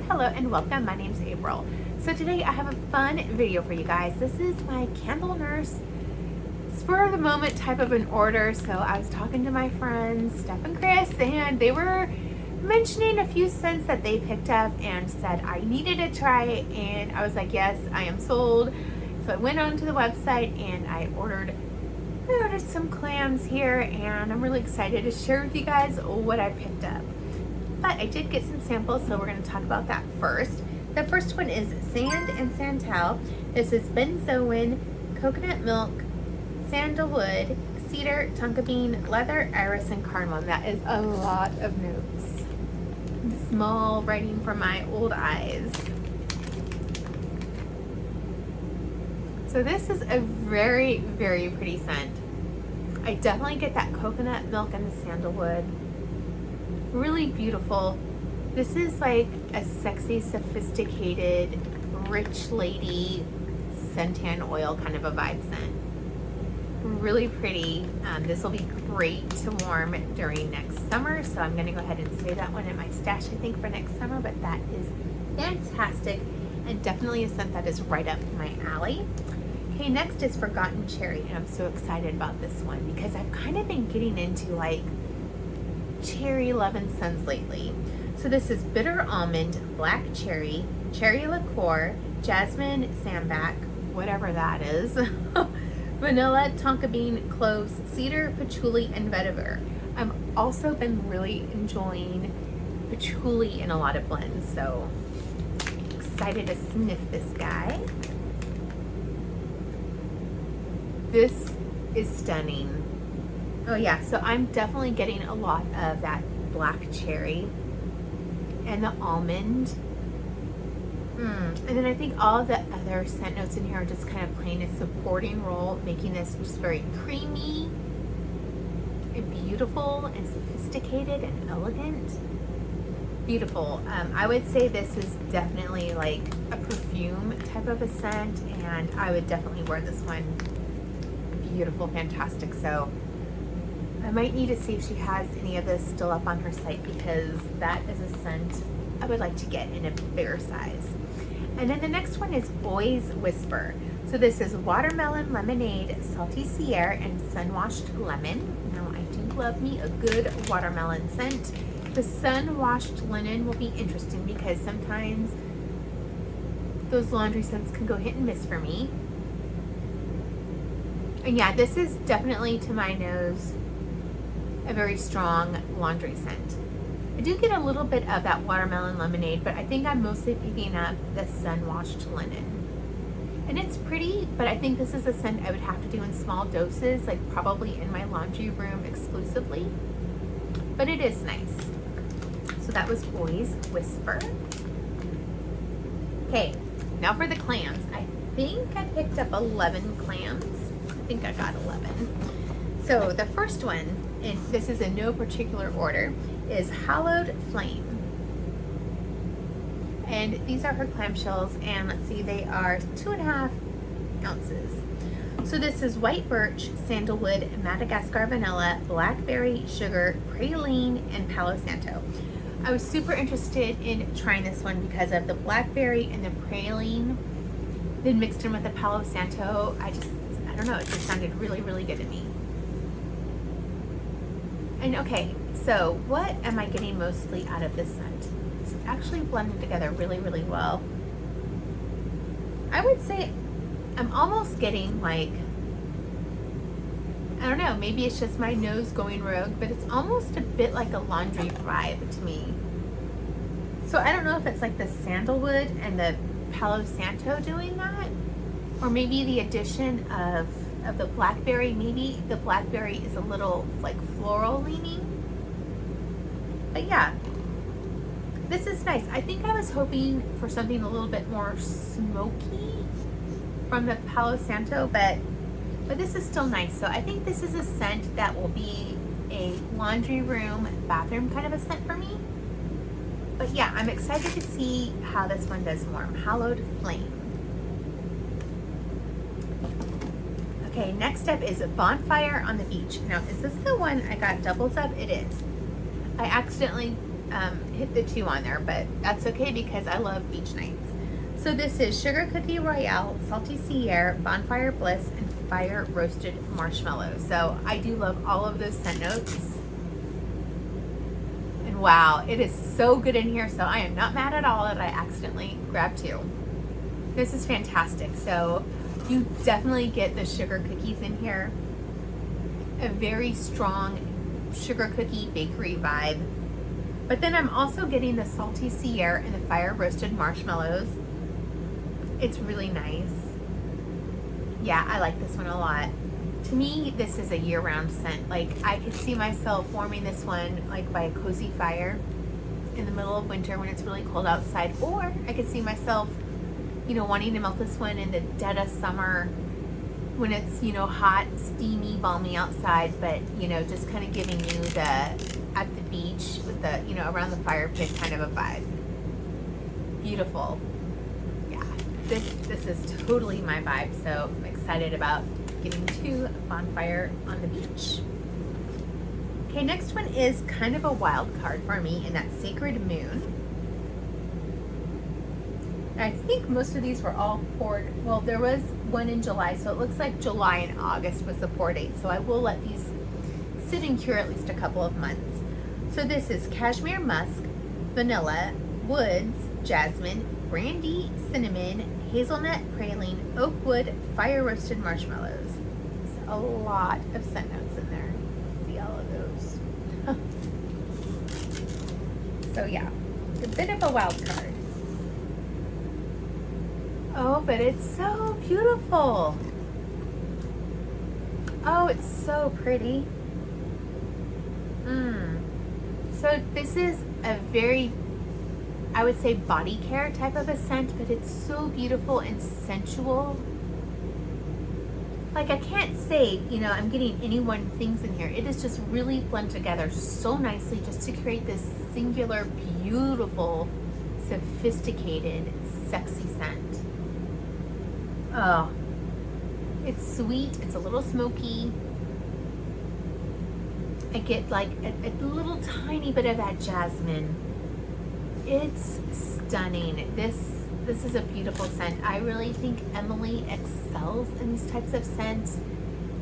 Hello and welcome. My name's April. So today I have a fun video for you guys. This is my Candle Nurse spur of the moment type of an order. So I was talking to my friends Steph and Chris, and they were mentioning a few scents that they picked up and said I needed to try, and I was like, yes, I am sold. So I went onto the website and I ordered some clams here, and I'm really excited to share with you guys what I picked up. But I did get some samples, so we're going to talk about that first. The first one is Sand and Santal. This is benzoin, coconut milk, sandalwood, cedar, tonka bean, leather, iris, and cardamom. That is a lot of notes. Small writing from my old eyes. So this is a very, very pretty scent. I definitely get that coconut milk and the sandalwood. Really beautiful. This is like a sexy, sophisticated, rich lady suntan oil kind of a vibe scent. Really pretty. This will be great to warm during next summer, so I'm going to go ahead and save that one in my stash, I think, for next summer. But that is fantastic and definitely a scent that is right up my alley. Okay, next is Forgotten Cherry, and I'm so excited about this one because I've kind of been getting into like cherry loving scents lately. So this is bitter almond, black cherry, cherry liqueur, jasmine sambac, whatever that is, vanilla, tonka bean, cloves, cedar, patchouli, and vetiver. I've also been really enjoying patchouli in a lot of blends, so excited to sniff this guy. This is stunning. Oh yeah, so I'm definitely getting a lot of that black cherry and the almond. And then I think all of the other scent notes in here are just kind of playing a supporting role, making this just very creamy and beautiful and sophisticated and elegant. Beautiful. I would say this is definitely like a perfume type of a scent, and I would definitely wear this one. Beautiful, fantastic. So I might need to see if she has any of this still up on her site, because that is a scent I would like to get in a bigger size. And then the next one is Boys Whisper. So this is watermelon, lemonade, salty Sierra, and sun-washed lemon. Now I do love me a good watermelon scent. The sun-washed linen will be interesting because sometimes those laundry scents can go hit and miss for me. And yeah, this is definitely, to my nose, a very strong laundry scent. I do get a little bit of that watermelon lemonade, but I think I'm mostly picking up the sun-washed linen. And it's pretty, but I think this is a scent I would have to do in small doses, like probably in my laundry room exclusively. But it is nice. So that was Boys Whisper. Okay, now for the clams. I think I picked up 11 clams. I think I got 11. So the first one, and this is in no particular order, is Hallowed Flame. And these are her clamshells, and let's see, they are 2.5 ounces. So this is white birch, sandalwood, Madagascar vanilla, blackberry, sugar, praline, and Palo Santo. I was super interested in trying this one because of the blackberry and the praline, then mixed in with the Palo Santo. I don't know, it just sounded really, really good to me. And okay, so what am I getting mostly out of this scent? It's actually blended together really, really well. I would say I'm almost getting like, I don't know, maybe it's just my nose going rogue, but it's almost a bit like a laundry vibe to me. So I don't know if it's like the sandalwood and the Palo Santo doing that, or maybe the addition of the blackberry. Maybe the blackberry is a little like floral leaning. But yeah, this is nice. I think I was hoping for something a little bit more smoky from the Palo Santo, but this is still nice. So I think this is a scent that will be a laundry room, bathroom kind of a scent for me. But yeah, I'm excited to see how this one does warm. Hallowed Flame. Okay, next up is Bonfire on the Beach. Now, is this the one I got doubles of? It is. I accidentally hit the 2 on there, but that's okay because I love beach nights. So this is Sugar Cookie Royale, Salty Sea Air, Bonfire Bliss, and Fire Roasted Marshmallow. So I do love all of those scent notes. And wow, it is so good in here. So I am not mad at all that I accidentally grabbed 2. This is fantastic. So you definitely get the sugar cookies in here. A very strong sugar cookie bakery vibe. But then I'm also getting the Salty Sea Air and the Fire Roasted Marshmallows. It's really nice. Yeah, I like this one a lot. To me, this is a year-round scent. Like, I could see myself warming this one like by a cozy fire in the middle of winter when it's really cold outside. Or I could see myself, you know, wanting to melt this one in the dead of summer when it's, you know, hot, steamy, balmy outside, but, you know, just kind of giving you the at the beach with the, you know, around the fire pit kind of a vibe. Beautiful. Yeah, this is totally my vibe, so I'm excited about getting to Bonfire on the beach. Okay, next one is kind of a wild card for me, and that's Sacred Moon. I think most of these were all poured. Well, there was one in July, so it looks like July and August was the pour date. So I will let these sit and cure at least a couple of months. So this is Cashmere Musk, Vanilla, Woods, Jasmine, Brandy, Cinnamon, Hazelnut, Praline, Oakwood, Fire Roasted Marshmallows. It's a lot of scent notes in there. See all of those. So yeah, it's a bit of a wild card. Oh, but it's so beautiful. Oh, it's so pretty. So this is a very, I would say, body care type of a scent, but it's so beautiful and sensual. Like, I can't say, you know, I'm getting any one things in here. It is just really blend together so nicely just to create this singular, beautiful, sophisticated, sexy scent. Oh, it's sweet. It's a little smoky. I get like a little tiny bit of that jasmine. It's stunning. This is a beautiful scent. I really think Emily excels in these types of scents.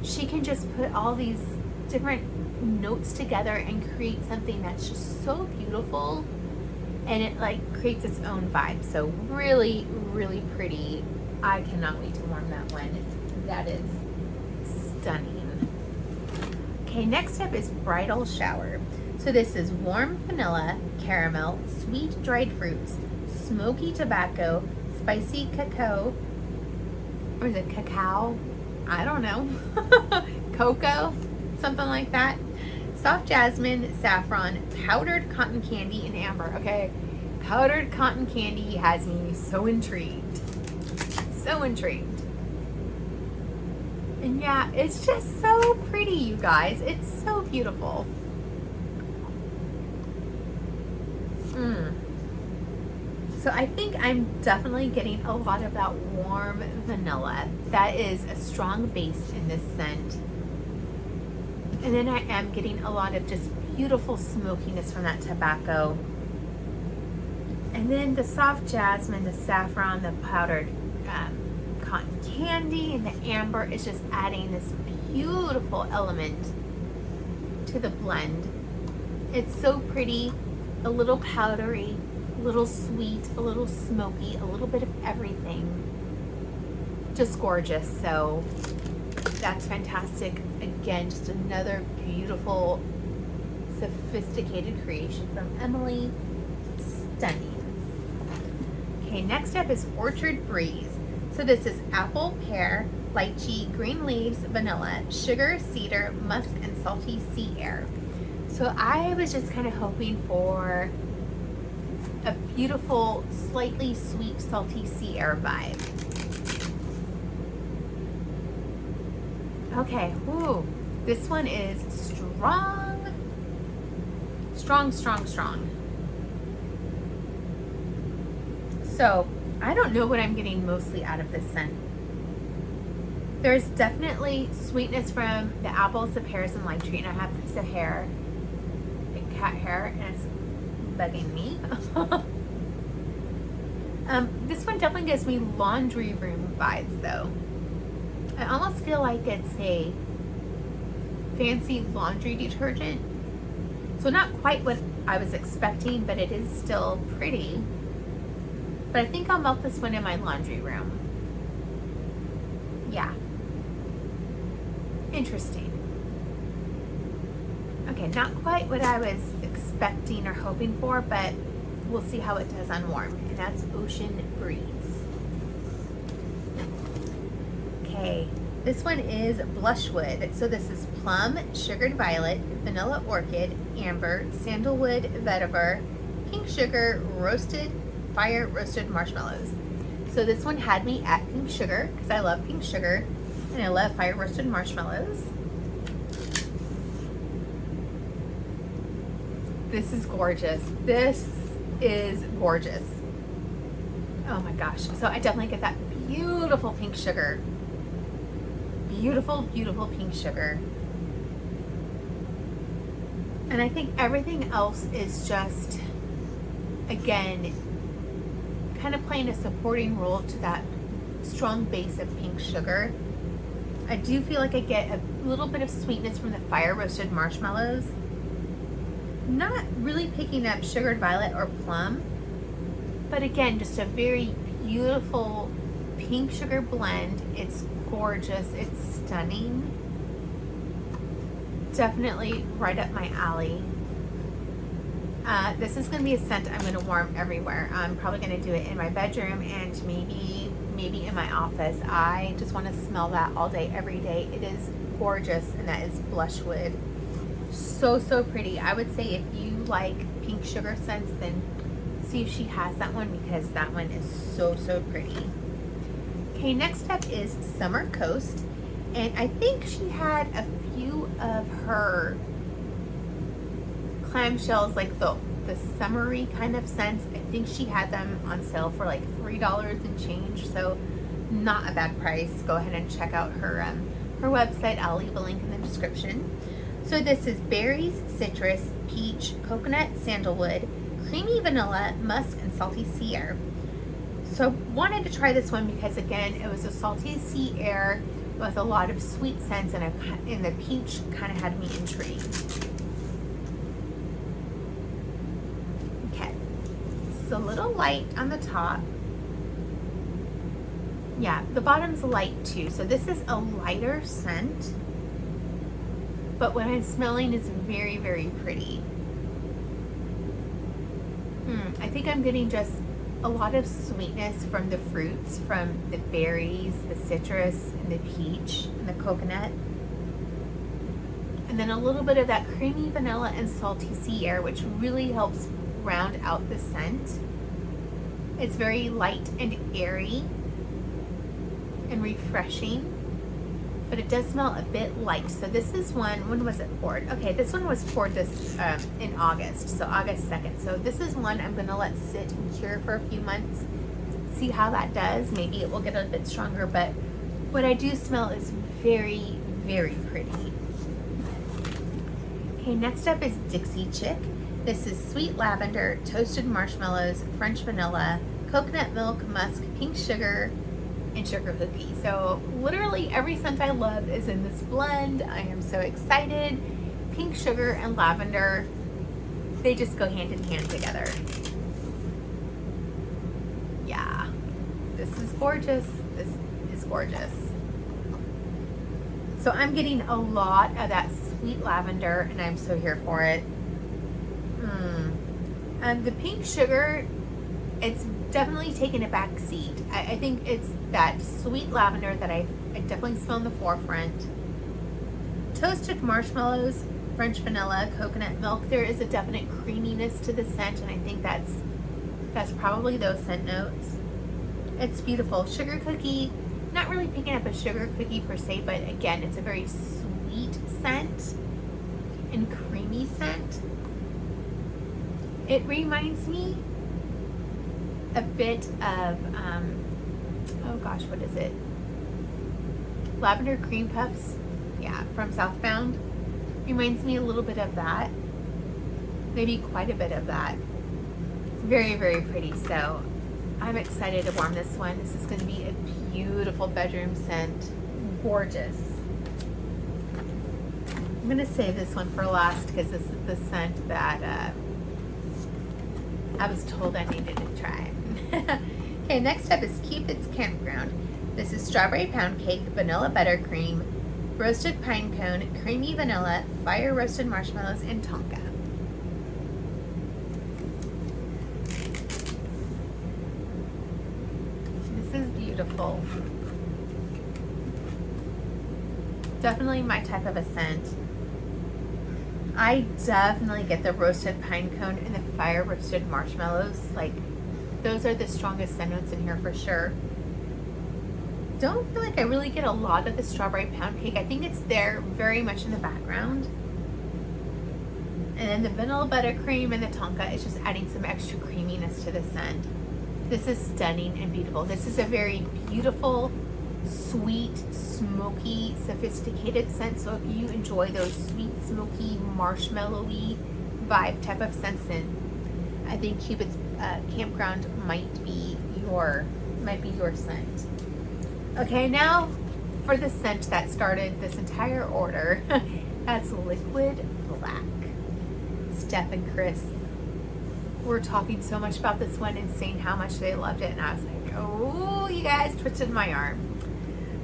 She can just put all these different notes together and create something that's just so beautiful, and it like creates its own vibe. So really, really pretty. I cannot wait to warm that one. That is stunning. Okay, next up is Bridal Shower. So this is warm vanilla, caramel, sweet dried fruits, smoky tobacco, spicy cacao, or is it cacao? I don't know. Cocoa, something like that. Soft jasmine, saffron, powdered cotton candy, and amber. Okay, powdered cotton candy has me so intrigued. So intrigued. And yeah, it's just so pretty, you guys. It's so beautiful. So I think I'm definitely getting a lot of that warm vanilla. That is a strong base in this scent. And then I am getting a lot of just beautiful smokiness from that tobacco. And then the soft jasmine, the saffron, the powdered cotton candy, and the amber is just adding this beautiful element to the blend. It's so pretty, a little powdery, a little sweet, a little smoky, a little bit of everything. Just gorgeous. So that's fantastic. Again, just another beautiful, sophisticated creation from Emily. Stunning. Okay, next up is Orchard Breeze. So this is apple, pear, lychee, green leaves, vanilla, sugar, cedar, musk, and salty sea air. So I was just kind of hoping for a beautiful, slightly sweet, salty sea air vibe. Okay, whoo, this one is strong. Strong, strong, strong. So I don't know what I'm getting mostly out of this scent. There's definitely sweetness from the apples, the pears, and lychee, and I have a piece of hair, like cat hair, and it's bugging me. This one definitely gives me laundry room vibes though. I almost feel like it's a fancy laundry detergent. So not quite what I was expecting, but it is still pretty. But I think I'll melt this one in my laundry room. Yeah. Interesting. Okay, not quite what I was expecting or hoping for, but we'll see how it does on warm. And that's Ocean Breeze. Okay, this one is Blushwood. So this is plum, sugared violet, vanilla orchid, amber, sandalwood, vetiver, pink sugar, roasted, fire roasted marshmallows. So this one had me at pink sugar because I love pink sugar and I love fire roasted marshmallows. This is gorgeous. This is gorgeous. Oh my gosh. So I definitely get that beautiful pink sugar. Beautiful, beautiful pink sugar. And I think everything else is just, again, kind of playing a supporting role to that strong base of pink sugar. I do feel like I get a little bit of sweetness from the fire roasted marshmallows. Not really picking up sugared violet or plum, but again, just a very beautiful pink sugar blend. It's gorgeous. It's stunning. Definitely right up my alley. This is going to be a scent I'm going to warm everywhere. I'm probably going to do it in my bedroom and maybe in my office. I just want to smell that all day, every day. It is gorgeous, and that is Blushwood. So, so pretty. I would say if you like pink sugar scents, then see if she has that one because that one is so, so pretty. Okay, next up is Summer Coast. And I think she had a few of her clamshells, like the summery kind of scents. I think she had them on sale for like $3 and change. So not a bad price. Go ahead and check out her website. I'll leave a link in the description. So this is berries, citrus, peach, coconut, sandalwood, creamy vanilla, musk, and salty sea air. So I wanted to try this one because again, it was a salty sea air with a lot of sweet scents, and the peach kind of had me intrigued. Okay, it's a little light on the top. Yeah, the bottom's light too. So this is a lighter scent, but what I'm smelling is very, very pretty. I think I'm getting just a lot of sweetness from the fruits, from the berries, the citrus, and the peach, and the coconut. And then a little bit of that creamy vanilla and salty sea air, which really helps round out the scent. It's very light and airy and refreshing, but it does smell a bit light. So this is one, when was it poured? Okay, this one was poured this in August, so August 2nd. So this is one I'm gonna let sit and cure for a few months, see how that does. Maybe it will get a bit stronger, but what I do smell is very, very pretty. Okay, next up is Dixie Chick. This is sweet lavender, toasted marshmallows, French vanilla, coconut milk, musk, pink sugar, and sugar cookie. So literally every scent I love is in this blend. I am so excited. Pink sugar and lavender, they just go hand in hand together. Yeah, this is gorgeous. This is gorgeous. So I'm getting a lot of that sweet lavender, and I'm so here for it. The pink sugar, it's definitely taken a back seat. I think it's that sweet lavender that I definitely smell in the forefront. Toasted marshmallows, French vanilla, coconut milk. There is a definite creaminess to the scent, and I think that's probably those scent notes. It's beautiful. Sugar cookie, not really picking up a sugar cookie per se, but again, it's a very sweet scent and creamy scent. It reminds me a bit of, oh gosh, what is it? Lavender cream puffs, yeah, from Southbound. Reminds me a little bit of that. Maybe quite a bit of that. Very, very pretty. So I'm excited to warm this one. This is going to be a beautiful bedroom scent. Gorgeous. I'm going to save this one for last because this is the scent that I was told I needed to try. Okay, next up is Cupid's Campground. This is strawberry pound cake, vanilla buttercream, roasted pine cone, creamy vanilla, fire roasted marshmallows, and tonka. This is beautiful. Definitely my type of a scent. I definitely get the roasted pine cone and the fire roasted marshmallows. Like, those are the strongest scent notes in here for sure. Don't feel like I really get a lot of the strawberry pound cake. I think it's there very much in the background. And then the vanilla buttercream and the tonka is just adding some extra creaminess to the scent. This is stunning and beautiful. This is a very beautiful, sweet, smoky, sophisticated scent. So if you enjoy those sweet, smoky, marshmallowy vibe type of scents, then I think Cupid's Campground might be your scent. Okay, now for the scent that started this entire order. That's Liquid Black. Steph and Chris were talking so much about this one and saying how much they loved it, and I was like, oh, you guys twisted my arm.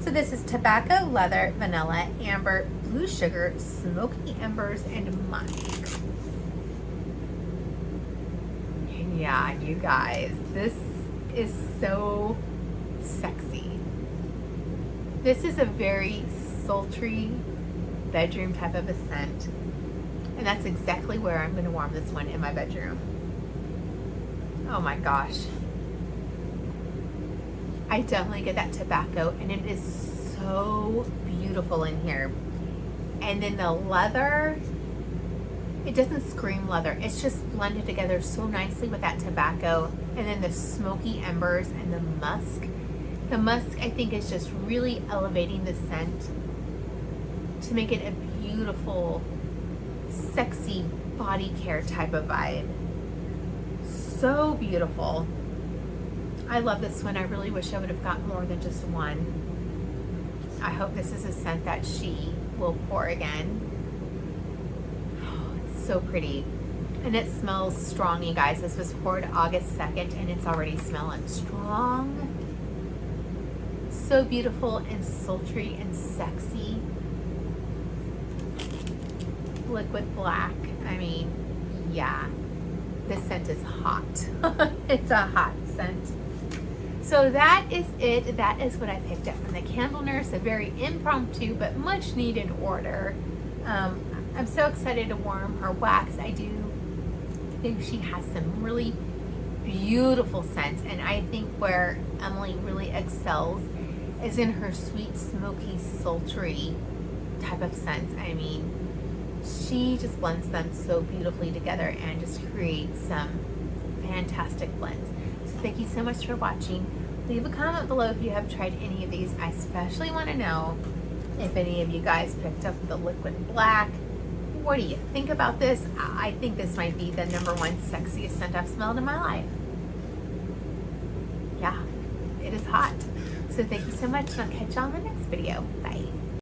So this is tobacco, leather, vanilla, amber, blue sugar, smoky embers, and musk. And yeah, you guys, this is so sexy. This is a very sultry bedroom type of a scent. And that's exactly where I'm going to warm this one, in my bedroom. Oh my gosh. I definitely get that tobacco, and it is so beautiful in here. And then the leather, it doesn't scream leather. It's just blended together so nicely with that tobacco. And then the smoky embers and the musk. The musk, I think, is just really elevating the scent to make it a beautiful, sexy body care type of vibe. So beautiful. I love this one. I really wish I would have got more than just one. I hope this is a scent that she will pour again. Oh, it's so pretty. And it smells strong, you guys. This was poured August 2nd and it's already smelling strong. So beautiful and sultry and sexy. Liquid Black. I mean, yeah. This scent is hot. It's a hot scent. So that is it. That is what I picked up from the Candle Nurse. A very impromptu but much needed order. I'm so excited to warm her wax. I do think she has some really beautiful scents, and I think where Emily really excels is in her sweet, smoky, sultry type of scents. I mean, she just blends them so beautifully together and just creates some fantastic blends. So thank you so much for watching. Leave a comment below if you have tried any of these. I especially want to know if any of you guys picked up the Liquid Black. What do you think about this? I think this might be the #1 sexiest scent I've smelled in my life. Yeah, it is hot. So thank you so much, and I'll catch y'all in the next video. Bye.